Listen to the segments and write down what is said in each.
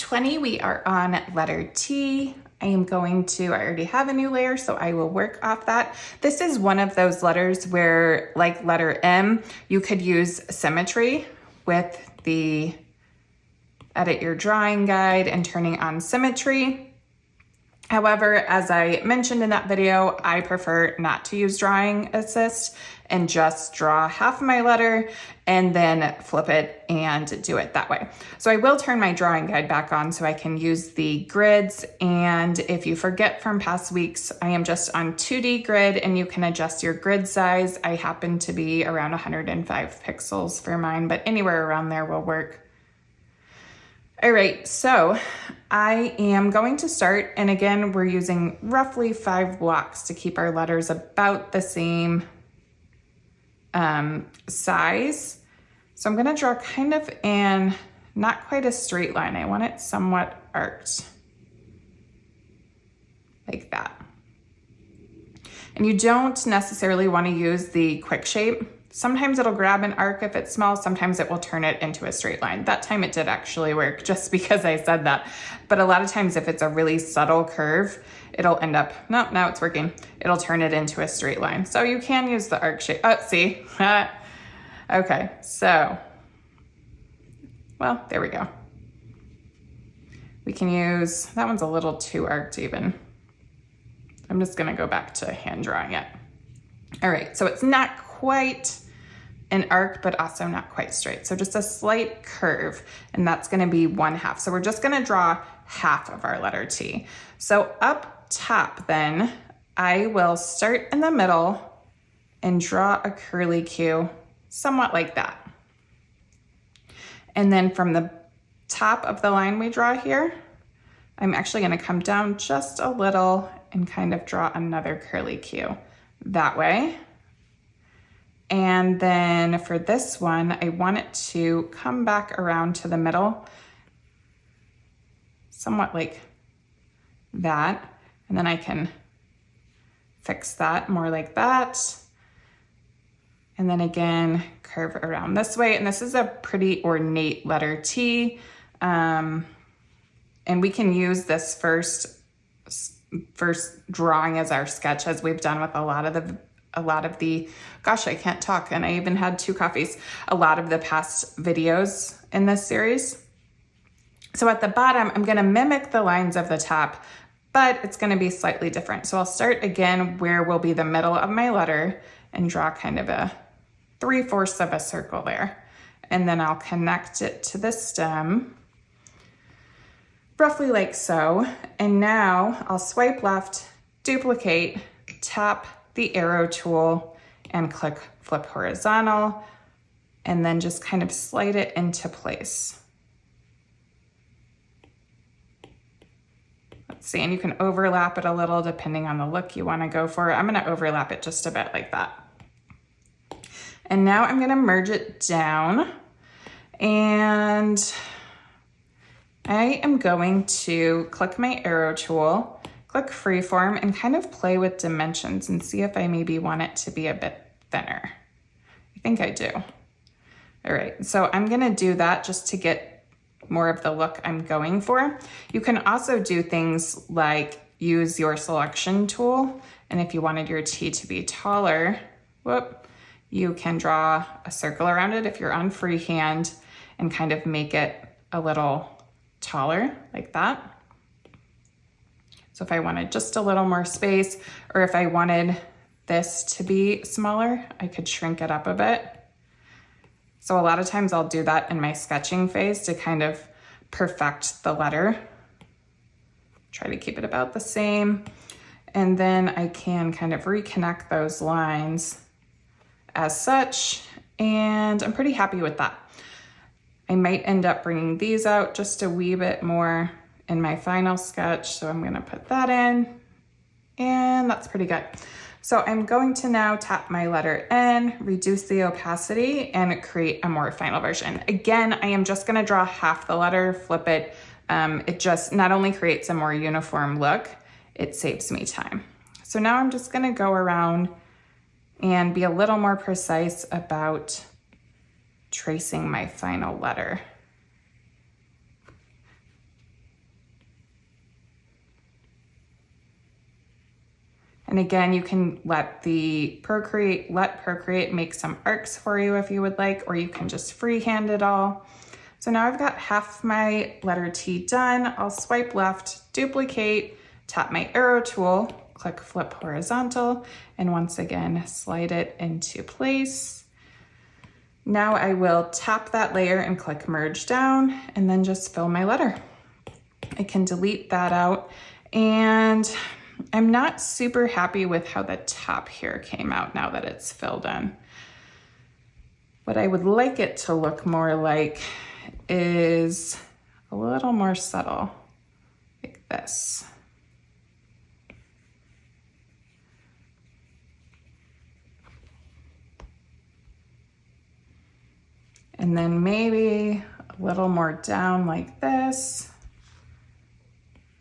20, we are on letter T. I already have a new layer, so I will work off that. This is one of those letters where, like letter M, you could use symmetry with the edit your drawing guide and turning on symmetry. However, as I mentioned in that video, I prefer not to use drawing assist and just draw half of my letter and then flip it and do it that way. So I will turn my drawing guide back on so I can use the grids. And if you forget from past weeks, I am just on 2D grid and you can adjust your grid size. I happen to be around 105 pixels for mine, but anywhere around there will work. All right, so I am going to start, and again, we're using roughly 5 blocks to keep our letters about the same size. So I'm gonna draw kind of in, not quite a straight line. I want it somewhat arced, like that. And you don't necessarily wanna use the quick shape. Sometimes it'll grab an arc if it's small, sometimes it will turn it into a straight line. That time it did actually work just because I said that. But a lot of times if it's a really subtle curve, it'll end up, no, now it's working. It'll turn it into a straight line. So you can use the arc shape. Oh, see? Okay, so, well, there we go. We can use, that one's a little too arced even. I'm just gonna go back to hand drawing it. All right, so it's not quite an arc, but also not quite straight. So just a slight curve, and that's gonna be 1/2. So we're just gonna draw half of our letter T. So up top then, I will start in the middle and draw a curly Q, somewhat like that. And then from the top of the line we draw here, I'm actually gonna come down just a little and kind of draw another curly Q that way. And then for this one, I want it to come back around to the middle, somewhat like that. And then I can fix that more like that. And then again, curve around this way. And this is a pretty ornate letter T. And we can use this first drawing as our sketch, as we've done with a lot of the, gosh, I can't talk, and I even had 2 coffees, a lot of the past videos in this series. So at the bottom, I'm gonna mimic the lines of the top, but it's gonna be slightly different. So I'll start again where will be the middle of my letter and draw kind of a 3/4 of a circle there. And then I'll connect it to the stem, roughly like so. And now I'll swipe left, duplicate, tap the arrow tool and click flip horizontal, and then just kind of slide it into place. Let's see, and you can overlap it a little depending on the look you want to go for. I'm going to overlap it just a bit like that. And now I'm going to merge it down, and I am going to click my arrow tool, click freeform, and kind of play with dimensions and see if I maybe want it to be a bit thinner. I think I do. All right, so I'm gonna do that just to get more of the look I'm going for. You can also do things like use your selection tool, and if you wanted your T to be taller, you can draw a circle around it if you're on freehand and kind of make it a little taller like that. So if I wanted just a little more space, or if I wanted this to be smaller, I could shrink it up a bit. So a lot of times I'll do that in my sketching phase to kind of perfect the letter. Try to keep it about the same. And then I can kind of reconnect those lines as such, and I'm pretty happy with that. I might end up bringing these out just a wee bit more in my final sketch, so I'm gonna put that in, and that's pretty good. So I'm going to now tap my letter N, reduce the opacity, and create a more final version. Again, I am just gonna draw half the letter, flip it. It just not only creates a more uniform look, it saves me time. So now I'm just gonna go around and be a little more precise about tracing my final letter. And again, you can let Procreate make some arcs for you if you would like, or you can just freehand it all. So now I've got half my letter T done. I'll swipe left, duplicate, tap my arrow tool, click flip horizontal, and once again, slide it into place. Now I will tap that layer and click merge down and then just fill my letter. I can delete that out, and I'm not super happy with how the top here came out now that it's filled in. What I would like it to look more like is a little more subtle, like this. And then maybe a little more down like this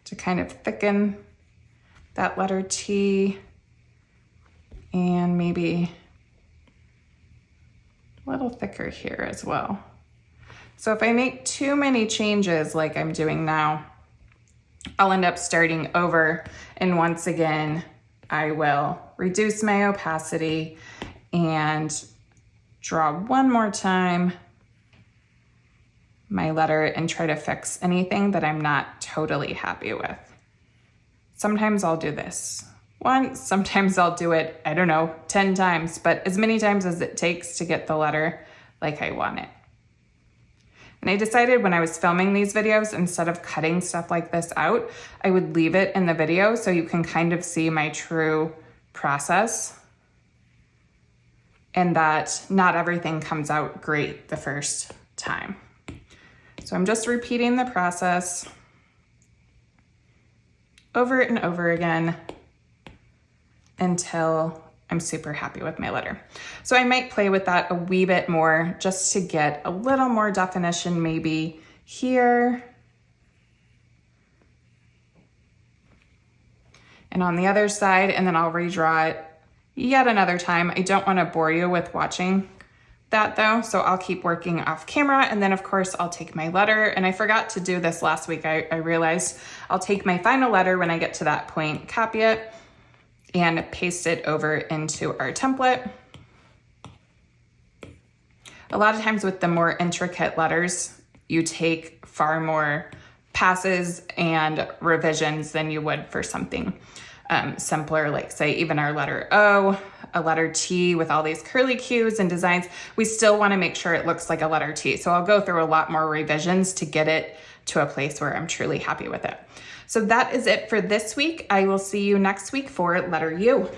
to kind of thicken that letter T, and maybe a little thicker here as well. So if I make too many changes like I'm doing now, I'll end up starting over, and once again, I will reduce my opacity and draw one more time my letter and try to fix anything that I'm not totally happy with. Sometimes I'll do this once, sometimes I'll do it, 10 times, but as many times as it takes to get the letter like I want it. And I decided when I was filming these videos, instead of cutting stuff like this out, I would leave it in the video so you can kind of see my true process, and that not everything comes out great the first time. So I'm just repeating the process over and over again until I'm super happy with my letter. So I might play with that a wee bit more just to get a little more definition maybe here. And on the other side, and then I'll redraw it yet another time. I don't want to bore you with watching that though, so I'll keep working off camera, and then of course I'll take my letter, and I forgot to do this last week. I realized I'll take my final letter when I get to that point, copy it, and paste it over into our template. A lot of times with the more intricate letters, you take far more passes and revisions than you would for something simpler, like say even our letter O, a letter T with all these curly cues and designs. We still want to make sure it looks like a letter T. So I'll go through a lot more revisions to get it to a place where I'm truly happy with it. So that is it for this week. I will see you next week for letter U.